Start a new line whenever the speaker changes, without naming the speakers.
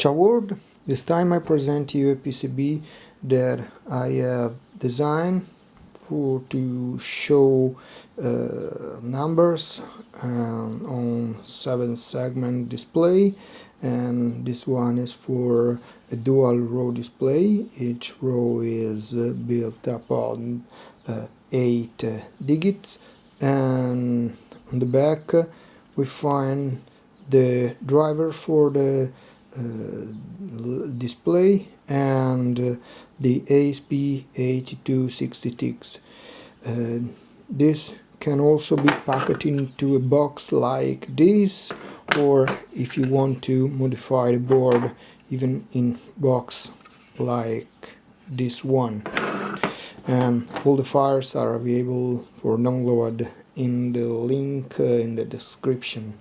Ciao world, this time I present you a PCB that I have designed to show numbers on 7-segment display, and this one is for a dual row display. Each row is built upon 8 digits, and on the back we find the driver for the display and the ASP8266. This can also be packaged into a box like this, or if you want to modify the board, even in box like this one. And all the files are available for download in the link in the description.